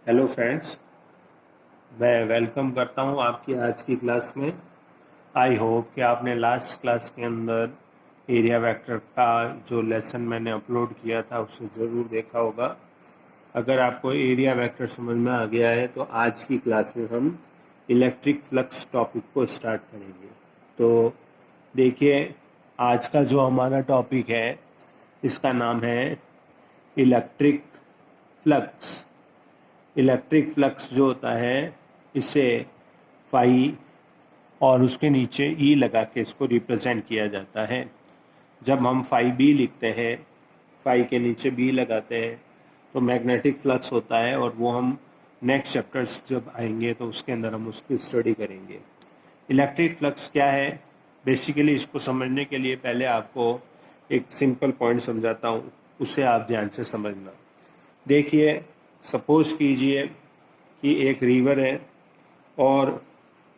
Hello friends, मैं welcome करता हूं आपकी आज की क्लास में। आई होप कि आपने लास्ट क्लास के अंदर एरिया वेक्टर का जो लेसन मैंने अपलोड किया था उसे ज़रूर देखा होगा। अगर आपको एरिया वेक्टर समझ में आ गया है तो आज की क्लास में हम इलेक्ट्रिक फ्लक्स टॉपिक को स्टार्ट करेंगे। तो देखिए, आज का जो हमारा टॉपिक है इसका नाम है इलेक्ट्रिक फ्लक्स। इलेक्ट्रिक फ्लक्स जो होता है इसे फाई और उसके नीचे ई लगा के इसको रिप्रेजेंट किया जाता है। जब हम फाई बी लिखते हैं, फाई के नीचे बी लगाते हैं तो मैग्नेटिक फ्लक्स होता है, और वो हम नेक्स्ट चैप्टर्स जब आएंगे तो उसके अंदर हम उसकी स्टडी करेंगे। इलेक्ट्रिक फ्लक्स क्या है, बेसिकली इसको समझने के लिए पहले आपको एक सिंपल पॉइंट समझाता हूँ, उसे आप ध्यान से समझना। देखिए, सपोज कीजिए कि एक रिवर है और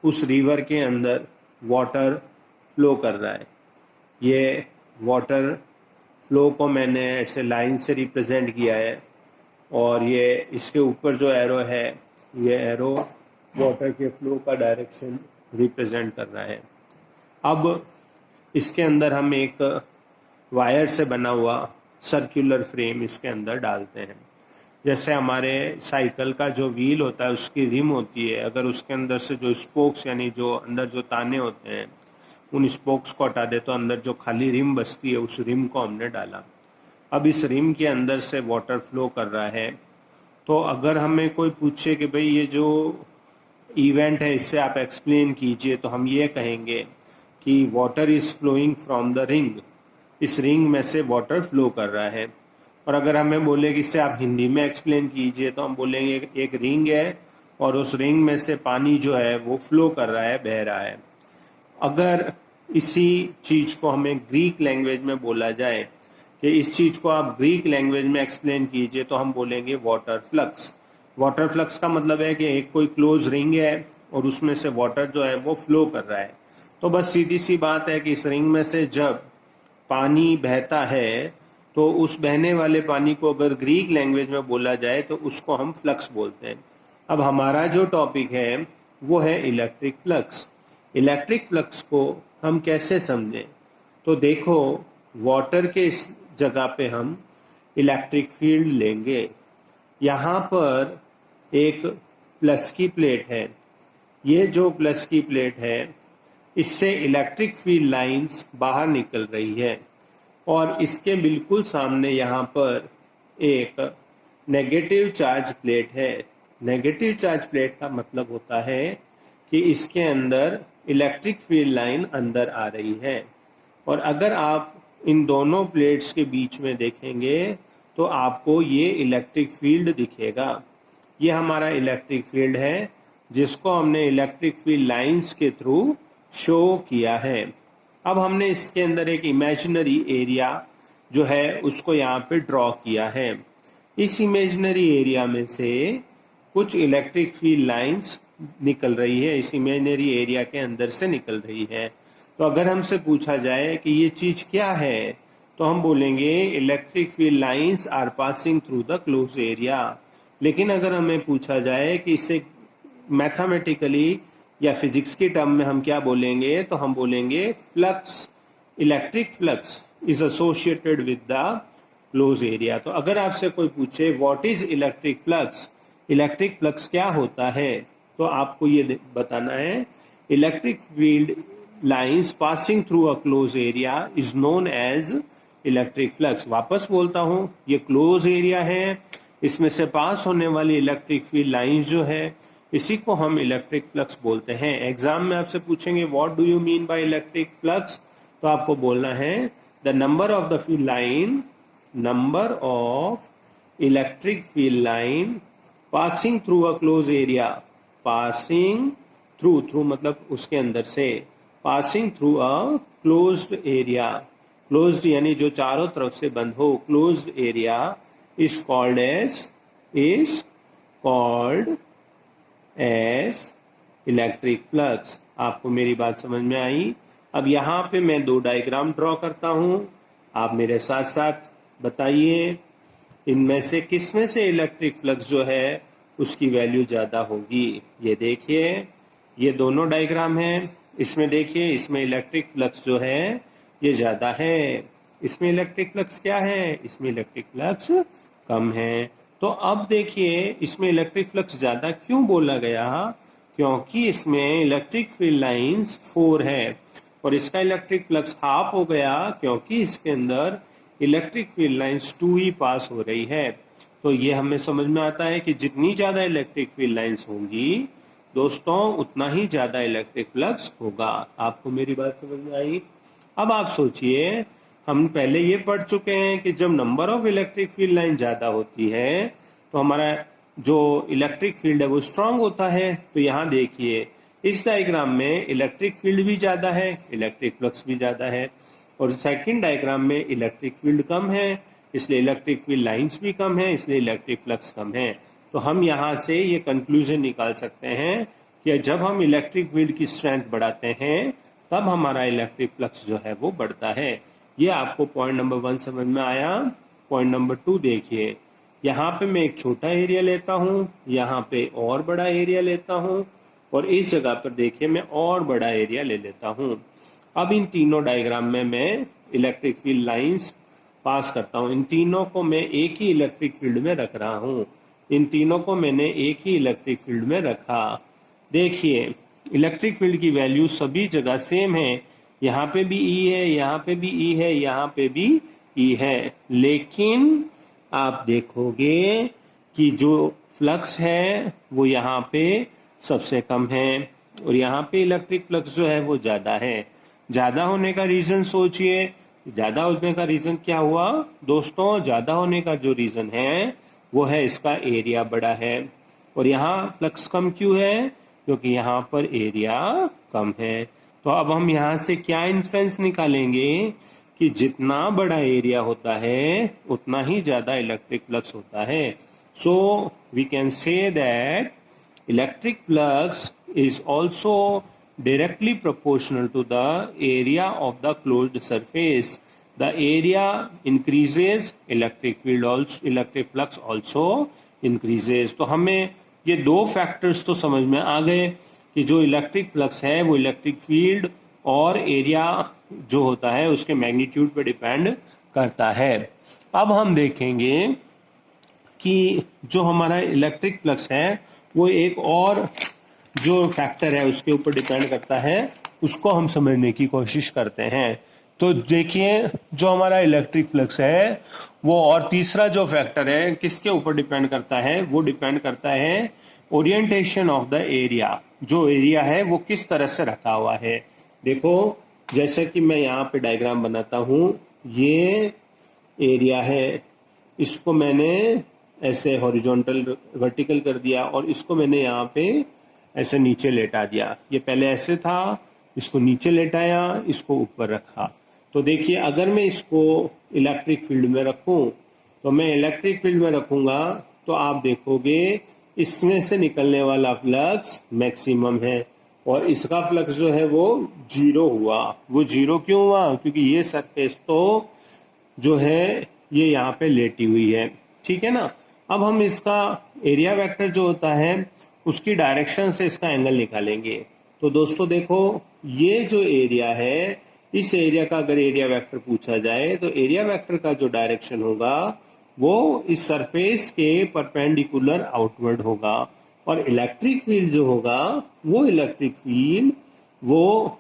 उस रिवर के अंदर वाटर फ्लो कर रहा है। ये वाटर फ्लो को मैंने ऐसे लाइन से रिप्रेजेंट किया है, और ये इसके ऊपर जो एरो है, ये एरो वाटर के फ्लो का डायरेक्शन रिप्रेजेंट कर रहा है। अब इसके अंदर हम एक वायर से बना हुआ सर्कुलर फ्रेम इसके अंदर डालते हैं। जैसे हमारे साइकिल का जो व्हील होता है उसकी रिम होती है, अगर उसके अंदर से जो स्पोक्स यानी जो अंदर जो ताने होते हैं उन स्पोक्स को हटा दे तो अंदर जो खाली रिम बचती है उस रिम को हमने डाला। अब इस रिम के अंदर से वाटर फ्लो कर रहा है। तो अगर हमें कोई पूछे कि भाई ये जो इवेंट है इससे आप एक्सप्लेन कीजिए, तो हम ये कहेंगे कि water is flowing from the ring. इस रिंग में से वाटर फ्लो कर रहा है। और अगर हमें बोले कि इससे आप हिंदी में एक्सप्लेन कीजिए, तो हम बोलेंगे एक रिंग है और उस रिंग में से पानी जो है वो फ्लो कर रहा है, बह रहा है। अगर इसी चीज़ को हमें ग्रीक लैंग्वेज में बोला जाए कि इस चीज़ को आप ग्रीक लैंग्वेज में एक्सप्लेन कीजिए, तो हम बोलेंगे वाटर फ्लक्स। वाटर फ्लक्स का मतलब है कि एक कोई क्लोज रिंग है और उसमें से वाटर जो है वो फ्लो कर रहा है। तो बस सीधी सी बात है कि इस रिंग में से जब पानी बहता है तो उस बहने वाले पानी को अगर ग्रीक लैंग्वेज में बोला जाए तो उसको हम फ्लक्स बोलते हैं। अब हमारा जो टॉपिक है वो है इलेक्ट्रिक फ्लक्स। इलेक्ट्रिक फ्लक्स को हम कैसे समझें? तो देखो, वाटर के इस जगह पे हम इलेक्ट्रिक फील्ड लेंगे। यहाँ पर एक प्लस की प्लेट है। ये जो प्लस की प्लेट है इससे इलेक्ट्रिक फील्ड लाइंस बाहर निकल रही है, और इसके बिल्कुल सामने यहाँ पर एक नेगेटिव चार्ज प्लेट है। नेगेटिव चार्ज प्लेट का मतलब होता है कि इसके अंदर इलेक्ट्रिक फील्ड लाइन अंदर आ रही है। और अगर आप इन दोनों प्लेट्स के बीच में देखेंगे तो आपको ये इलेक्ट्रिक फील्ड दिखेगा। ये हमारा इलेक्ट्रिक फील्ड है जिसको हमने इलेक्ट्रिक फील्ड लाइंस के थ्रू शो किया है। अब हमने इसके अंदर एक इमेजिनरी एरिया जो है उसको यहाँ पे ड्रॉ किया है। इस इमेजिनरी एरिया में से कुछ इलेक्ट्रिक फील्ड लाइंस निकल रही है, इस इमेजिनरी एरिया के अंदर से निकल रही है। तो अगर हमसे पूछा जाए कि ये चीज़ क्या है, तो हम बोलेंगे electric field lines are passing through the close area. लेकिन अगर हमें पूछा जाए कि इसे मैथमेटिकली या फिजिक्स के टर्म में हम क्या बोलेंगे, तो हम बोलेंगे flux, electric flux is associated with the close area. तो अगर आपसे कोई पूछे what is electric flux, electric flux क्या होता है, तो आपको ये बताना है electric field lines passing through a close area is known as electric flux. वापस बोलता हूँ, ये क्लोज एरिया है, इसमें से पास होने वाली इलेक्ट्रिक फील्ड लाइंस जो है इसी को हम इलेक्ट्रिक फ्लक्स बोलते हैं। एग्जाम में आपसे पूछेंगे what do you mean by electric flux, तो आपको बोलना है the number of the field line, number of electric field line passing through a close area. Passing through, through मतलब उसके अंदर से, passing through a closed area. Closed यानी जो चारों तरफ से बंद हो, closed area is called as electric flux. आपको मेरी बात समझ में आई? अब यहाँ पे मैं दो डायग्राम ड्रॉ करता हूँ, आप मेरे साथ साथ बताइए इनमें से किस में से इलेक्ट्रिक फ्लक्स जो है उसकी वैल्यू ज़्यादा होगी। ये देखिए, ये दोनों डायग्राम हैं। इसमें देखिए, इसमें इलेक्ट्रिक फ्लक्स जो है ये ज़्यादा है, इसमें इलेक्ट्रिक फ्लक्स क्या है, इसमें इलेक्ट्रिक फ्लक्स कम है। तो अब देखिए, इसमें इलेक्ट्रिक फ्लक्स ज़्यादा क्यों बोला गया, क्योंकि इसमें इलेक्ट्रिक फील्ड लाइंस 4 है और इसका इलेक्ट्रिक फ्लक्स हाफ हो गया क्योंकि इसके अंदर इलेक्ट्रिक फील्ड लाइंस 2 ही पास हो रही है। तो ये हमें समझ में आता है कि जितनी ज़्यादा इलेक्ट्रिक फील्ड लाइंस होंगी दोस्तों, उतना ही ज़्यादा इलेक्ट्रिक फ्लक्स होगा। आपको मेरी बात समझ में आई? अब आप सोचिए, हम पहले ये पढ़ चुके हैं कि जब number of electric field line ज़्यादा होती है तो हमारा जो इलेक्ट्रिक फील्ड है वो स्ट्रांग होता है। तो यहाँ देखिए, इस डायग्राम में इलेक्ट्रिक फील्ड भी ज़्यादा है, इलेक्ट्रिक फ्लक्स भी ज़्यादा है, और सेकंड डायग्राम में इलेक्ट्रिक फील्ड कम है, इसलिए इलेक्ट्रिक फील्ड लाइंस भी कम है, इसलिए इलेक्ट्रिक फ्लक्स कम है। तो हम यहाँ से ये कंक्लूजन निकाल सकते हैं कि जब हम इलेक्ट्रिक फील्ड की स्ट्रेंथ बढ़ाते हैं तब हमारा इलेक्ट्रिक फ्लक्स जो है वो बढ़ता है। ये आपको पॉइंट नंबर 1 समझ में आया। पॉइंट नंबर 2 देखिए, यहाँ पे मैं एक छोटा एरिया लेता हूँ, यहाँ पे और बड़ा एरिया लेता हूँ, और इस जगह पर देखिए मैं और बड़ा एरिया ले लेता हूँ। अब इन तीनों डायग्राम में मैं इलेक्ट्रिक फील्ड लाइंस पास करता हूँ। इन तीनों को मैं एक ही इलेक्ट्रिक फील्ड में रख रहा हूँ, इन तीनों को मैंने एक ही इलेक्ट्रिक फील्ड में रखा। देखिए, इलेक्ट्रिक फील्ड की वैल्यू सभी जगह सेम है, यहाँ पे भी ई है, यहाँ पे भी ई है, यहाँ पे भी ई है, लेकिन आप देखोगे कि जो फ्लक्स है वो यहाँ पे सबसे कम है और यहाँ पे इलेक्ट्रिक फ्लक्स जो है वो ज़्यादा है। ज़्यादा होने का रीज़न सोचिए, ज़्यादा होने का रीज़न क्या हुआ दोस्तों? ज़्यादा होने का जो रीज़न है वो है इसका एरिया बड़ा है। और यहाँ फ्लक्स कम क्यों है? क्योंकि यहाँ पर एरिया कम है। तो अब हम यहाँ से क्या इन्फ्रेंस निकालेंगे कि जितना बड़ा एरिया होता है उतना ही ज़्यादा इलेक्ट्रिक फ्लक्स होता है। So we can say that electric flux is also directly proportional to the area of the closed surface. The area increases, electric flux also increases. तो हमें ये दो फैक्टर्स तो समझ में आ गए कि जो इलेक्ट्रिक फ्लक्स है वो इलेक्ट्रिक फील्ड और एरिया जो होता है उसके मैग्नीट्यूड पे डिपेंड करता है। अब हम देखेंगे कि जो हमारा इलेक्ट्रिक फ्लक्स है वो एक और जो फैक्टर है उसके ऊपर डिपेंड करता है, उसको हम समझने की कोशिश करते हैं। तो देखिए, जो हमारा इलेक्ट्रिक फ्लक्स है वो और तीसरा जो फैक्टर है किसके ऊपर डिपेंड करता है? वो डिपेंड करता है ओरिएंटेशन ऑफ द एरिया। जो एरिया है वो किस तरह से रखा हुआ है। देखो, जैसे कि मैं यहाँ पे डायग्राम बनाता हूँ, ये एरिया है, इसको मैंने ऐसे हॉरिजॉन्टल वर्टिकल कर दिया और इसको मैंने यहाँ पे ऐसे नीचे लेटा दिया। ये पहले ऐसे था, इसको नीचे लेटाया, इसको ऊपर रखा। तो देखिए, अगर मैं इसको इलेक्ट्रिक फील्ड में रखूं तो मैं इलेक्ट्रिक फील्ड में रखूंगा तो आप देखोगे इसमें से निकलने वाला फ्लक्स मैक्सिमम है और इसका फ्लक्स जो है वो 0 हुआ। वो 0 क्यों हुआ? क्योंकि ये सरफेस तो जो है ये यहाँ पे लेटी हुई है, ठीक है ना। अब हम इसका एरिया वेक्टर जो होता है उसकी डायरेक्शन से इसका एंगल निकालेंगे। तो दोस्तों देखो, ये जो एरिया है, इस एरिया का अगर एरिया वेक्टर पूछा जाए तो एरिया वेक्टर का जो डायरेक्शन होगा वो इस सरफेस के परपेंडिकुलर आउटवर्ड होगा और इलेक्ट्रिक फील्ड जो होगा वो इलेक्ट्रिक फील्ड वो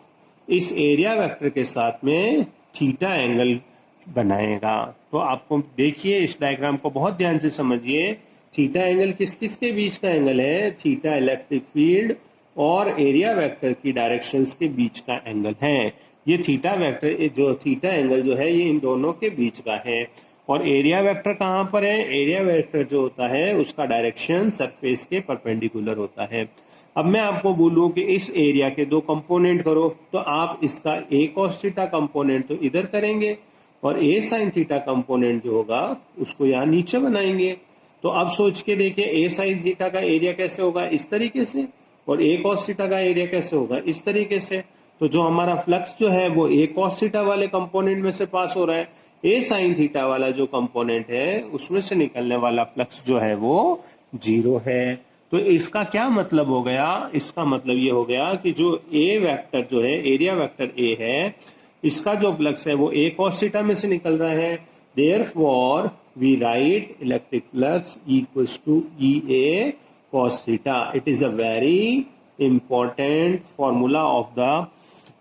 इस एरिया वेक्टर के साथ में थीटा एंगल बनाएगा। तो आपको देखिए, इस डायग्राम को बहुत ध्यान से समझिए। थीटा एंगल किस किस के बीच का एंगल है? थीटा इलेक्ट्रिक फील्ड और एरिया वेक्टर की डायरेक्शंस के बीच का एंगल है। ये थीटा वेक्टर जो थीटा एंगल जो है ये इन दोनों के बीच का है। और एरिया वेक्टर कहाँ पर है? एरिया वेक्टर जो होता है उसका डायरेक्शन सरफेस के परपेंडिकुलर होता है। अब मैं आपको बोलूँ कि इस एरिया के दो कंपोनेंट करो तो आप इसका ए कॉस थीटा कंपोनेंट तो इधर करेंगे और ए साइन थीटा कंपोनेंट जो होगा उसको यहाँ नीचे बनाएंगे। तो अब सोच के देखिए, ए साइन थीटा का एरिया कैसे होगा? इस तरीके से। और ए कॉस थीटा का एरिया कैसे होगा? इस तरीके से। तो जो हमारा फ्लक्स जो है वो ए कॉस थीटा वाले कंपोनेंट में से पास हो रहा है, ए साइन थीटा वाला जो कंपोनेंट है उसमें से निकलने वाला फ्लक्स जो है वो 0 है। तो इसका क्या मतलब हो गया? इसका मतलब ये हो गया कि जो ए वेक्टर जो है, एरिया वेक्टर ए है, इसका जो फ्लक्स है वो ए कॉस थीटा में से निकल रहा है। Therefore we write electric flux equals to E A cos theta. It is a very important formula of the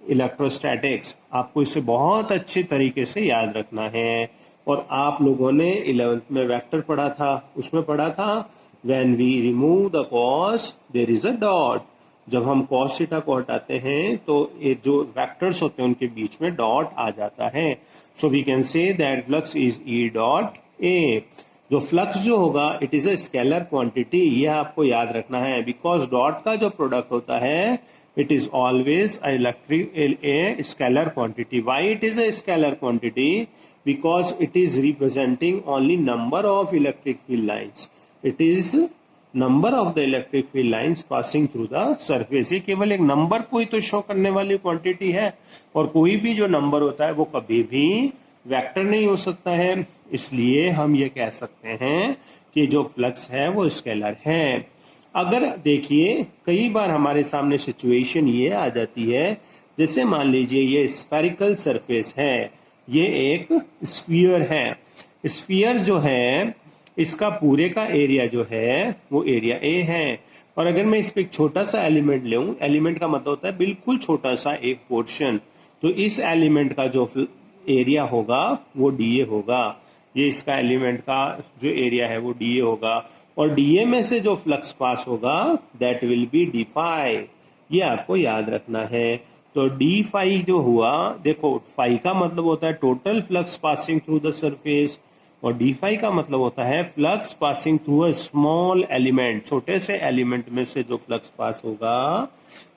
electrostatics. आपको इसे बहुत अच्छे तरीके से याद रखना है। और आप लोगों ने 11th में वेक्टर पढ़ा था, उसमें पढ़ा था when we remove the cos there is a dot। जब हम cos थीटा को हटाते हैं तो ये जो वेक्टर्स होते हैं उनके बीच में डॉट आ जाता है। So we can say that flux is E dot A. जो फ्लक्स जो होगा it is a scalar quantity, ये आपको याद रखना है। बिकॉज डॉट का जो प्रोडक्ट होता है it is always electric a scalar quantity. Why it is a scalar quantity? Because it is representing only number of electric field lines. It is number of the electric field lines passing through the surface. ये केवल एक number को ही तो show करने वाली quantity है, और कोई भी जो नंबर होता है वो कभी भी वेक्टर नहीं हो सकता है। इसलिए हम ये कह सकते हैं कि जो फ्लक्स है वो स्केलर है। अगर देखिए कई बार हमारे सामने सिचुएशन ये आ जाती है, जैसे मान लीजिए ये स्फेरिकल सरफेस है, ये एक स्फीयर है। स्फीयर जो है इसका पूरे का एरिया जो है वो एरिया ए है। और अगर मैं इस पे एक छोटा सा एलिमेंट लूं, एलिमेंट का मतलब होता है बिल्कुल छोटा सा एक पोर्शन, तो इस एलिमेंट का जो एरिया होगा वो डीए होगा। ये इसका एलिमेंट का जो एरिया है वो डीए होगा, और डीए में से जो फ्लक्स पास होगा that will be d phi. ये आपको याद रखना है। तो डी फाई जो हुआ, देखो फाई का मतलब होता है total flux passing through the surface, और डी फाई का मतलब होता है flux passing through a small element. छोटे से एलिमेंट में से जो फ्लक्स पास होगा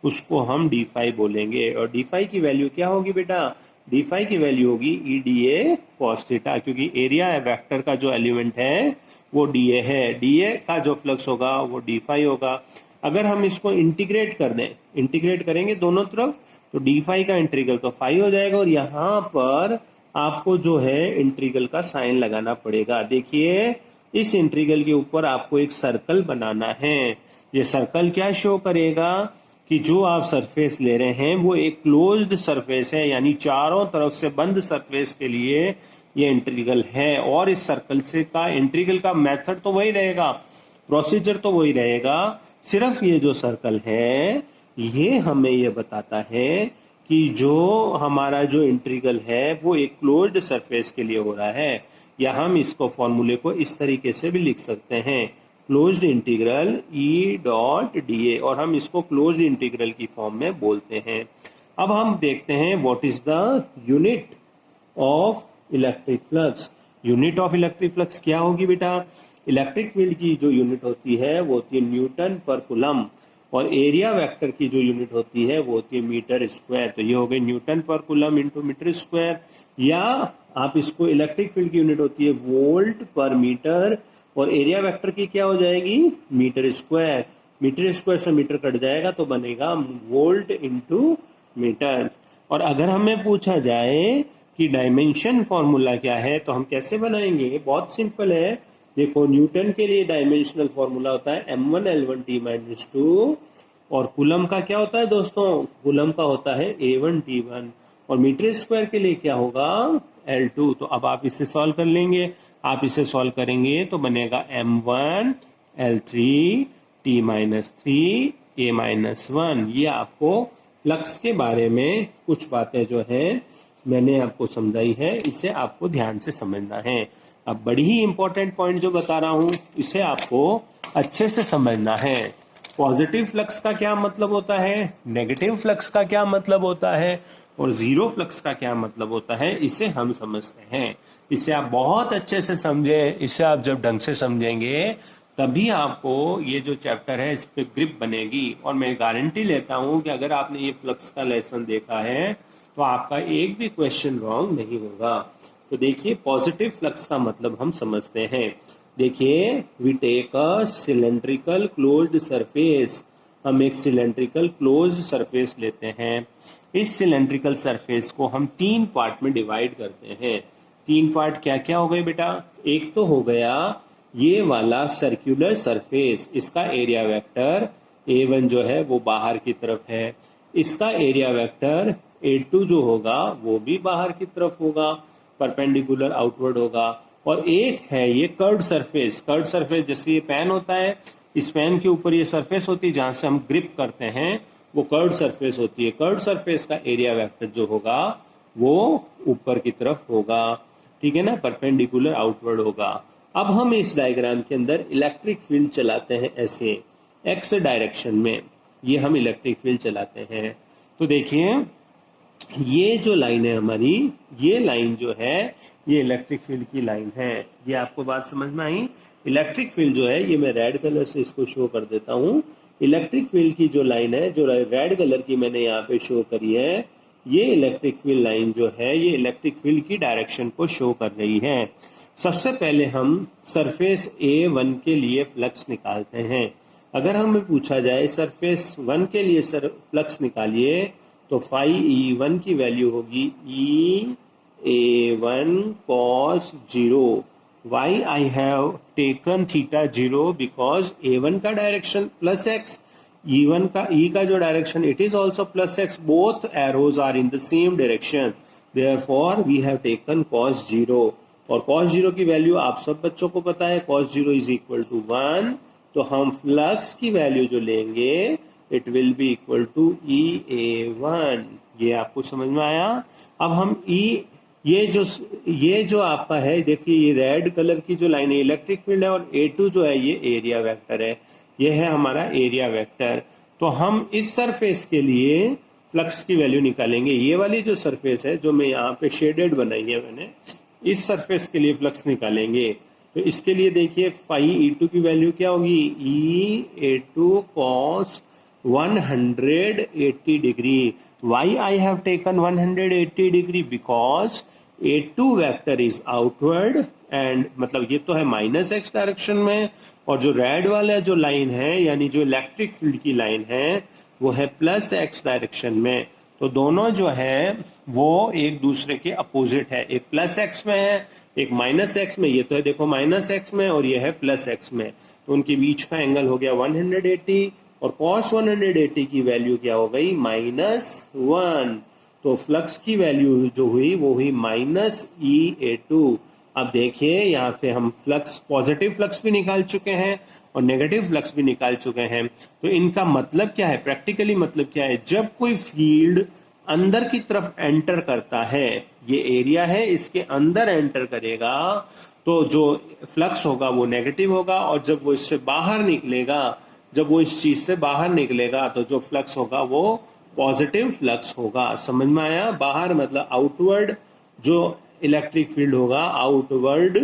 उसको हम डी फाई बोलेंगे। और डी फाई की वैल्यू क्या होगी बेटा? डी फाई की वैल्यू होगी E D A cos theta, क्योंकि एरिया वेक्टर का जो एलिमेंट है वो डी ए है। डी ए का जो फ्लक्स होगा वो डी फाई होगा। अगर हम इसको इंटीग्रेट कर दें, इंटीग्रेट करेंगे दोनों तरफ, तो डी फाई का इंटीग्रल तो फाई हो जाएगा, और यहाँ पर आपको जो है इंटीग्रल का साइन लगाना पड़ेगा। देखिए इस इंटीग्रल के ऊपर आपको एक सर्कल बनाना है। ये सर्कल क्या शो करेगा कि जो आप सरफेस ले रहे हैं वो एक क्लोज्ड सरफेस है, यानी चारों तरफ से बंद सरफेस के लिए ये इंटीग्रल है। और इस सर्कल से का इंटीग्रल का मेथड तो वही रहेगा, प्रोसीजर तो वही रहेगा, सिर्फ ये जो सर्कल है ये हमें ये बताता है कि जो हमारा जो इंटीग्रल है वो एक क्लोज्ड सरफेस के लिए हो रहा है। या हम इसको फॉर्मूले को इस तरीके से भी लिख सकते हैं, closed integral E dot D A, और हम इसको क्लोज्ड इंटीग्रल की फॉर्म में बोलते हैं। अब हम देखते हैं what is the unit of electric flux. Unit of electric flux क्या होगी बेटा? इलेक्ट्रिक फील्ड की जो यूनिट होती है वो होती है न्यूटन पर कूलम, और एरिया वेक्टर की जो यूनिट होती है वो होती है मीटर स्क्वायर। तो ये हो गए न्यूटन पर कूलम इंटू मीटर स्क्वायर, या आप इसको इलेक्ट्रिक फील्ड की यूनिट होती है वोल्ट पर मीटर, और एरिया वेक्टर की क्या हो जाएगी? Metre square. मीटर स्क्वायर से मीटर कट जाएगा तो बनेगा वोल्ट इंटू मीटर। और अगर हमें पूछा जाए कि डायमेंशन फॉर्मूला क्या है तो हम कैसे बनाएंगे? बहुत सिंपल है। देखो न्यूटन के लिए डायमेंशनल फॉर्मूला होता है m1l1t-2, और कूलम का क्या होता है दोस्तों? कूलम का होता है a1t1, और मीटर स्क्वायर के लिए क्या होगा? L2। तो अब आप इसे सॉल्व कर लेंगे। आप इसे सॉल्व करेंगे तो बनेगा m1l3t-3a-1। ये आपको फ्लक्स के बारे में कुछ बातें जो हैं मैंने आपको समझाई है, इसे आपको ध्यान से समझना है। अब बड़ी ही इंपॉर्टेंट पॉइंट जो बता रहा हूं इसे आपको अच्छे से समझना है। पॉजिटिव फ्लक्स का क्या मतलब होता है, नेगेटिव फ्लक्स का क्या मतलब होता है, और जीरो फ्लक्स का क्या मतलब होता है, इसे हम समझते हैं। इसे आप बहुत अच्छे से समझें। इसे आप जब ढंग से समझेंगे तभी आपको ये जो चैप्टर है इस पे ग्रिप बनेगी। और मैं गारंटी लेता हूं कि अगर आपने ये फ्लक्स का लेसन देखा है तो आपका एक भी क्वेश्चन रॉन्ग नहीं होगा। तो देखिए पॉजिटिव फ्लक्स का मतलब हम समझते हैं। देखिए we take a cylindrical closed surface, हम एक सिलेंड्रिकल क्लोज्ड सरफेस लेते हैं। इस सिलेंड्रिकल सरफेस को हम 3 पार्ट में डिवाइड करते हैं। तीन पार्ट क्या क्या हो गए बेटा? एक तो हो गया ये वाला सर्कुलर सरफेस, इसका एरिया वेक्टर A1 जो है वो बाहर की तरफ है, इसका एरिया वेक्टर A2 जो होगा वो भी बाहर की तरफ होगा, परपेंडिकुलर आउटवर्ड होगा। और एक है ये कर्व्ड सरफेस। कर्व्ड सरफेस जैसे ये पेन होता है, इस पेन के ऊपर ये सरफेस होती है जहां से हम ग्रिप करते हैं, वो कर्व्ड सरफेस होती है। कर्व्ड सरफेस का एरिया वेक्टर जो होगा वो ऊपर की तरफ होगा, ठीक है ना, परपेंडिकुलर आउटवर्ड होगा। अब हम इस डायग्राम के अंदर इलेक्ट्रिक फील्ड चलाते हैं ऐसे एक्स डायरेक्शन में, ये हम इलेक्ट्रिक फील्ड चलाते हैं। तो देखिए ये जो लाइन है हमारी, ये लाइन जो है ये इलेक्ट्रिक फील्ड की लाइन है। ये आपको बात समझ में आई? इलेक्ट्रिक फील्ड जो है, ये मैं रेड कलर से इसको शो कर देता हूँ। इलेक्ट्रिक फील्ड की जो लाइन है, जो रेड कलर की मैंने यहाँ पे शो करी है, ये इलेक्ट्रिक फील्ड लाइन जो है ये इलेक्ट्रिक फील्ड की डायरेक्शन को शो कर रही है। सबसे पहले हम सरफेस A1 के लिए फ्लक्स निकालते हैं। अगर हमें पूछा जाए सरफेस 1 के लिए सर फ्लक्स निकालिए, तो फाई E1 की वैल्यू होगी A1 cos 0। Why I have taken theta 0? Because A1 का डायरेक्शन प्लस एक्स, E1 का का जो direction it is also plus x, both arrows are in the same direction, therefore we have taken cos 0। और cos 0 की value आप सब बच्चों को पता है, cos 0 इज इक्वल टू 1। तो हम फ्लक्स की वैल्यू जो लेंगे it will be equal to EA1। ये आपको समझ में आया? अब हम ये जो आपका है, देखिए ये रेड कलर की जो लाइन है इलेक्ट्रिक फील्ड है, और A2 जो है ये एरिया वेक्टर है, ये है हमारा एरिया वेक्टर। तो हम इस सरफेस के लिए फ्लक्स की वैल्यू निकालेंगे। ये वाली जो सरफेस है जो मैं यहाँ पे शेडेड बनाई है मैंने, इस सरफेस के लिए फ्लक्स निकालेंगे। तो इसके लिए देखिए फाई E2 की वैल्यू क्या होगी? EA2 cos 180 degree. Why I have taken 180 degree? Because A2 vector is outward and मतलब ये तो है माइनस एक्स डायरेक्शन में, और जो रेड वाला जो लाइन है यानी जो इलेक्ट्रिक फील्ड की लाइन है वो है प्लस एक्स डायरेक्शन में। तो दोनों जो है वो एक दूसरे के अपोजिट है, एक प्लस एक्स में है एक माइनस एक्स में। ये तो है देखो माइनस एक्स में और ये है प्लस एक्स में, तो उनके बीच का एंगल हो गया 180, और cos 180 की वैल्यू क्या हो गई? -1। तो फ्लक्स की वैल्यू जो हुई वो हुई -EA2। अब देखिए यहाँ पे हम फ्लक्स, पॉजिटिव फ्लक्स भी निकाल चुके हैं और नेगेटिव फ्लक्स भी निकाल चुके हैं। तो इनका मतलब क्या है, प्रैक्टिकली मतलब क्या है? जब कोई फील्ड अंदर की तरफ एंटर करता है, ये एरिया है इसके अंदर एंटर करेगा, तो जो फ्लक्स होगा वो नेगेटिव होगा, और जब वो इससे बाहर निकलेगा, जब वो इस चीज से बाहर निकलेगा तो जो फ्लक्स होगा वो पॉजिटिव फ्लक्स होगा। समझ में आया? बाहर मतलब आउटवर्ड जो इलेक्ट्रिक फील्ड होगा, आउटवर्ड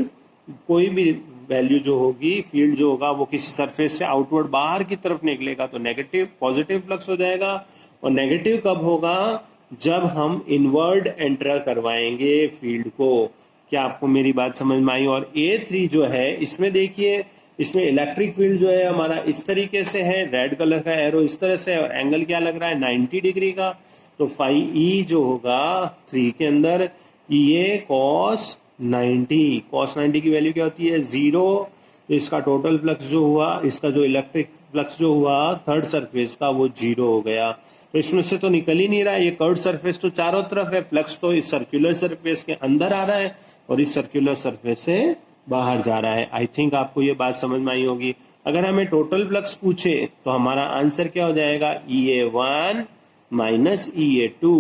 कोई भी वैल्यू जो होगी, फील्ड जो होगा वो किसी सरफेस से आउटवर्ड बाहर की तरफ निकलेगा तो नेगेटिव, पॉजिटिव फ्लक्स हो जाएगा। और नेगेटिव कब होगा? जब हम इनवर्ड एंटर करवाएंगे फील्ड को। क्या आपको मेरी बात समझ में आई? और A3 जो है इसमें देखिए, इसमें इलेक्ट्रिक फील्ड जो है हमारा इस तरीके से है, रेड कलर का एरो इस तरह से, और एंगल क्या लग रहा है? 90 डिग्री का। तो फाई E जो होगा 3 के अंदर ये cos 90 की वैल्यू क्या होती है? 0। तो इसका टोटल फ्लक्स जो हुआ, इसका जो इलेक्ट्रिक फ्लक्स जो हुआ थर्ड सरफेस का, वो 0 हो गया। तो इसमें से तो निकल ही नहीं रहा है, ये कर्व्ड सरफेस तो चारों तरफ है, फ्लक्स तो इस सर्कुलर सरफेस के अंदर आ रहा है और इस सर्कुलर सरफेस से बाहर जा रहा है। आई थिंक आपको ये बात समझ में आई होगी। अगर हमें टोटल फ्लक्स पूछे तो हमारा आंसर क्या हो जाएगा? EA1 minus EA2।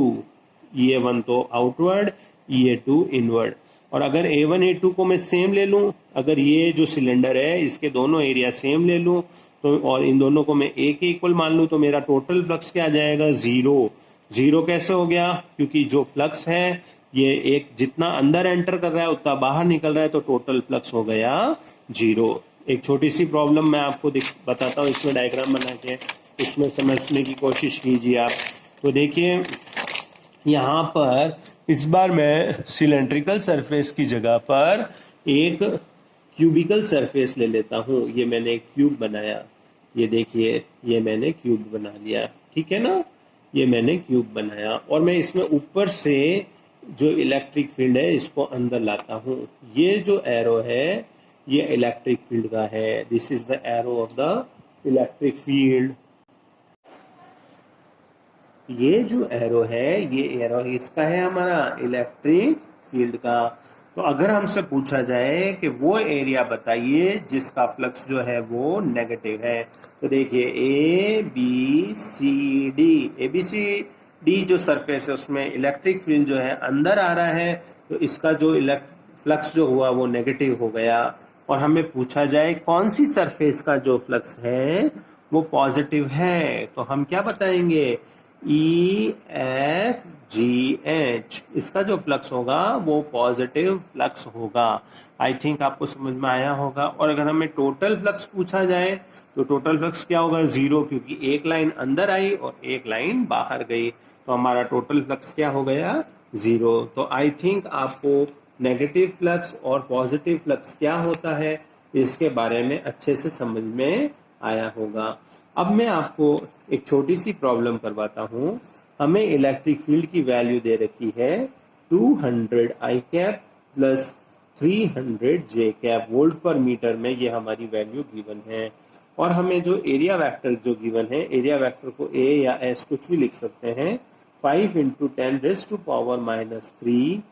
EA1 तो आउटवर्ड, EA2 इनवर्ड। और अगर A1 A2 को मैं सेम ले लूं, अगर ये जो सिलेंडर है इसके दोनों एरिया सेम ले लूं तो, और इन दोनों को मैं A के इक्वल मान लूं, तो मेरा टोटल फ्लक्स क्या आ जाएगा? 0। 0 कैसे हो गया? क्योंकि जो फ्लक्स है ये एक जितना अंदर एंटर कर रहा है उतना बाहर निकल रहा है, तो टोटल फ्लक्स हो गया 0। एक छोटी सी प्रॉब्लम मैं आपको बताता हूँ, इसमें डायग्राम बना के इसमें समझने की कोशिश कीजिए आप। तो देखिए यहाँ पर इस बार मैं सिलेंड्रिकल सरफेस की जगह पर एक क्यूबिकल सरफेस ले लेता हूँ। ये मैंने एक क्यूब बनाया, ये देखिए ये मैंने क्यूब बना लिया, ठीक है ना, ये मैंने क्यूब बनाया, और मैं इसमें ऊपर से जो इलेक्ट्रिक फील्ड है इसको अंदर लाता हूँ। ये जो एरो है ये इलेक्ट्रिक फील्ड का है, this is the arrow of the electric field. ये जो एरो है ये एरो इसका है हमारा इलेक्ट्रिक फील्ड का। तो अगर हमसे पूछा जाए कि वो एरिया बताइए जिसका फ्लक्स जो है वो नेगेटिव है, तो देखिए ए बी सी डी जो सरफेस है उसमें इलेक्ट्रिक फील्ड जो है अंदर आ रहा है, तो इसका जो फ्लक्स जो हुआ वो नेगेटिव हो गया। और हमें पूछा जाए कौन सी सरफेस का जो फ्लक्स है वो पॉजिटिव है, तो हम क्या बताएंगे, ई एफ जी एच, इसका जो फ्लक्स होगा वो पॉजिटिव फ्लक्स होगा। आई थिंक आपको समझ में आया होगा। और अगर हमें टोटल फ्लक्स पूछा जाए तो टोटल फ्लक्स क्या होगा, जीरो, क्योंकि एक लाइन अंदर आई और एक लाइन बाहर गई, तो हमारा टोटल फ्लक्स क्या हो गया, जीरो। तो आई थिंक आपको नेगेटिव फ्लक्स और पॉजिटिव फ्लक्स क्या होता है इसके बारे में अच्छे से समझ में आया होगा। अब मैं आपको एक छोटी सी प्रॉब्लम करवाता हूँ। हमें इलेक्ट्रिक फील्ड की वैल्यू दे रखी है 200 आई कैप प्लस 300 जे कैप वोल्ट पर मीटर में, ये हमारी वैल्यू गिवन है। और हमें जो एरिया वेक्टर जो गिवन है, एरिया वेक्टर को ए या एस कुछ भी लिख सकते हैं, 5 × 10⁻³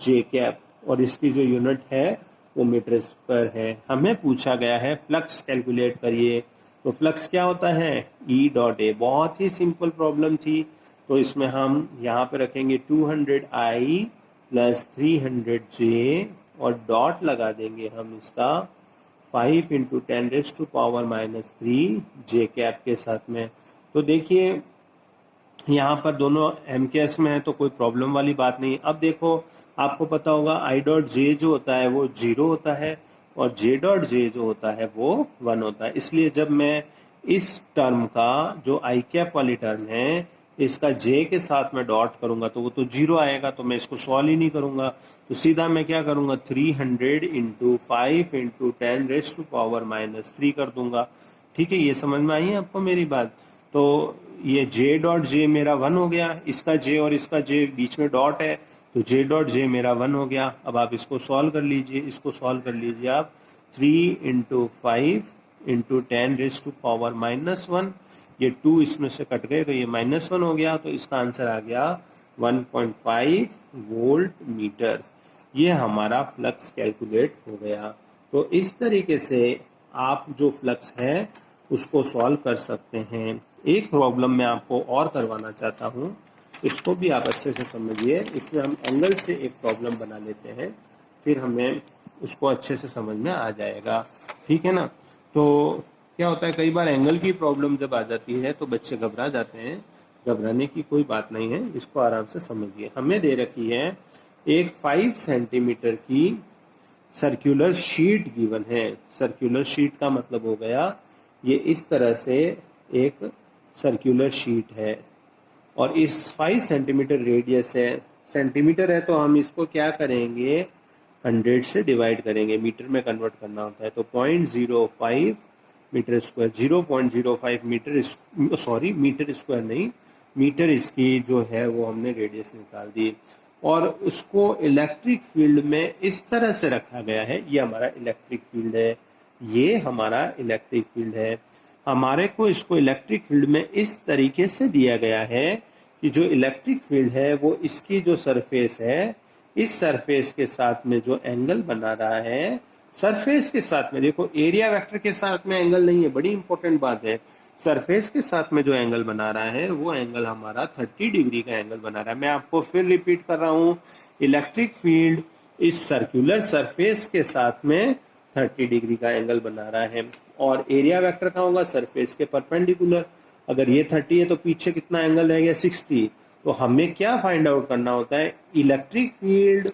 जे कैप, और इसकी जो यूनिट है वो मीटर स्क्वायर है। हमें पूछा गया है फ्लक्स कैलकुलेट करिए, तो फ्लक्स क्या होता है, ई डॉट ए। बहुत ही सिंपल प्रॉब्लम थी, तो इसमें हम यहाँ पे रखेंगे 200 आई प्लस 300 जे और डॉट लगा देंगे हम इसका 5 × 10⁻³ जे कैप के साथ में। तो देखिए यहाँ पर दोनों एम के एस में है तो कोई प्रॉब्लम वाली बात नहीं। अब देखो आपको पता होगा आई डॉट जे जो होता है वो 0 होता है और जे डॉट जे जो होता है वो 1 होता है। इसलिए जब मैं इस टर्म का जो आई कैप वाली टर्म है इसका जे के साथ में डॉट करूंगा तो वो तो 0 आएगा, तो मैं इसको सॉल्व ही नहीं करूंगा। तो सीधा मैं क्या करूंगा, 300 × 5 × 10⁻³ कर दूंगा। ठीक है, ये समझ में आई है आपको मेरी बात। तो ये जे डॉट जे मेरा 1 हो गया, इसका जे और इसका जे बीच में डॉट है, तो जे डॉट जे मेरा 1 हो गया। अब आप इसको सॉल्व कर लीजिए, इसको सॉल्व कर लीजिए आप। 3 × 5 × 10⁻⁻1, ये 2 इसमें से कट गए तो ये -1 हो गया, तो इसका आंसर आ गया 1.5 वोल्ट मीटर। ये हमारा फ्लक्स कैलकुलेट हो गया। तो इस तरीके से आप जो फ्लक्स है उसको सॉल्व कर सकते हैं। एक प्रॉब्लम मैं आपको और करवाना चाहता हूँ, इसको भी आप अच्छे से समझिए। इसमें हम एंगल से एक प्रॉब्लम बना लेते हैं, फिर हमें उसको अच्छे से समझ में आ जाएगा। ठीक है ना। तो क्या होता है, कई बार एंगल की प्रॉब्लम जब आ जाती है तो बच्चे घबरा जाते हैं। घबराने की कोई बात नहीं है, इसको आराम से समझिए। हमें दे रखी है एक 5 सेंटीमीटर की सर्कुलर शीट गिवन है। सर्कुलर शीट का मतलब हो गया ये इस तरह से एक सर्कुलर शीट है और इस 5 सेंटीमीटर रेडियस है। सेंटीमीटर है तो हम इसको क्या करेंगे, 100 से डिवाइड करेंगे, मीटर में कन्वर्ट करना होता है। तो 0.05 metre square, 0.05 metre, sorry metre square नहीं, मीटर इसकी जो है वो हमने रेडियस निकाल दी। और उसको इलेक्ट्रिक फील्ड में इस तरह से रखा गया है, ये हमारा इलेक्ट्रिक फील्ड है, ये हमारा इलेक्ट्रिक फील्ड है। हमारे को इसको इलेक्ट्रिक फील्ड में इस तरीके से दिया गया है कि जो इलेक्ट्रिक फील्ड है वो इसकी जो सरफेस है, इस सरफेस के साथ में जो एंगल बना रहा है, सरफेस के साथ में, देखो एरिया वेक्टर के साथ में एंगल नहीं है, बड़ी इंपॉर्टेंट बात है। सरफेस के साथ में जो एंगल बना रहा है वो एंगल हमारा 30 डिग्री का एंगल बना रहा है। मैं आपको फिर रिपीट कर रहा हूँ, इलेक्ट्रिक फील्ड इस सर्कुलर सरफेस के साथ में 30 डिग्री का एंगल बना रहा है। और एरिया वेक्टर का होगा सरफेस के परपेंडिकुलर। अगर ये 30 है तो पीछे कितना एंगल रह गया, 60। तो हमें क्या फाइंड आउट करना होता है, इलेक्ट्रिक फील्ड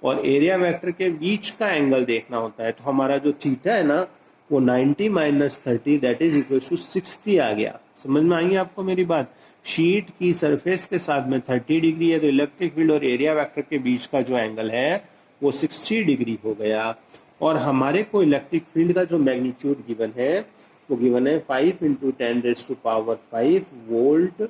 और एरिया वेक्टर के बीच का एंगल देखना होता है। तो हमारा जो थीटा है ना वो 90 - 30 दैट इज इक्वल टू 60 आ गया। समझ में आई आपको मेरी बात। शीट की सरफेस के साथ में 30 डिग्री है तो इलेक्ट्रिक फील्ड और एरिया वेक्टर के बीच का जो एंगल है वो 60 डिग्री हो गया। और हमारे को इलेक्ट्रिक फील्ड का जो मैग्नीट्यूड गिवन है वो गिवन है 5 × 10⁵ वोल्ट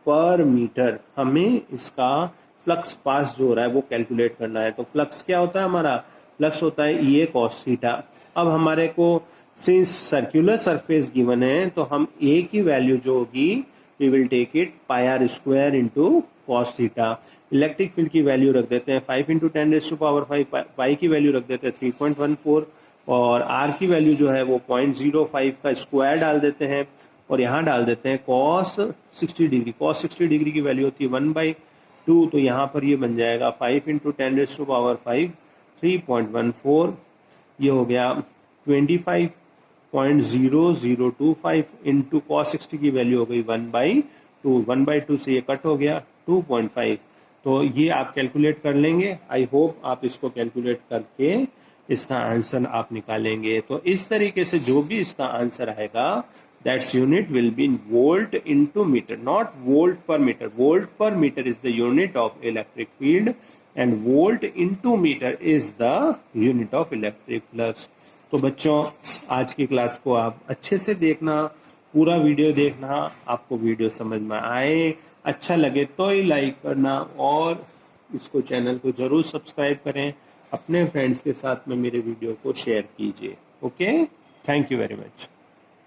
पर मीटर। हमें इसका फ्लक्स पास जो हो रहा है वो कैलकुलेट करना है। तो फ्लक्स क्या होता है हमारा, फ्लक्स होता है E A cos थीटा। अब हमारे को सिंस सर्कुलर सरफेस गिवन है तो हम A की वैल्यू जो होगी we will take it pi r square into cos theta. Electric field की वैल्यू रख देते हैं 5 इंटू 10⁻⁵, पाई की वैल्यू रख देते हैं 3.14 और आर की वैल्यू जो है वो 0.05 का स्क्वायर डाल देते हैं और यहाँ डाल देते हैं cos 60 डिग्री। cos 60 डिग्री की वैल्यू होती है 1/2, तो यहाँ पर ये बन जाएगा 5 इंटू 10⁻⁵ 3.14, ये हो गया 25.0025 इंटू cos 60 की वैल्यू हो गई 1/2, 1/2 से ये कट हो गया 2.5। तो ये आप कैलकुलेट कर लेंगे। आई होप आप इसको कैलकुलेट करके इसका आंसर आप निकालेंगे। तो इस तरीके से जो भी इसका आंसर आएगा that's unit will be in volt into metre, not volt per metre. Volt per metre is the unit of electric field and volt into metre is the unit of electric flux. तो बच्चों आज की class को आप अच्छे से देखना, पूरा वीडियो देखना, आपको वीडियो समझ में आए, अच्छा लगे तो ही लाइक करना और इसको चैनल को जरूर सब्सक्राइब करें, अपने फ्रेंड्स के साथ में मेरे वीडियो को शेयर कीजिए। Okay, thank you very much.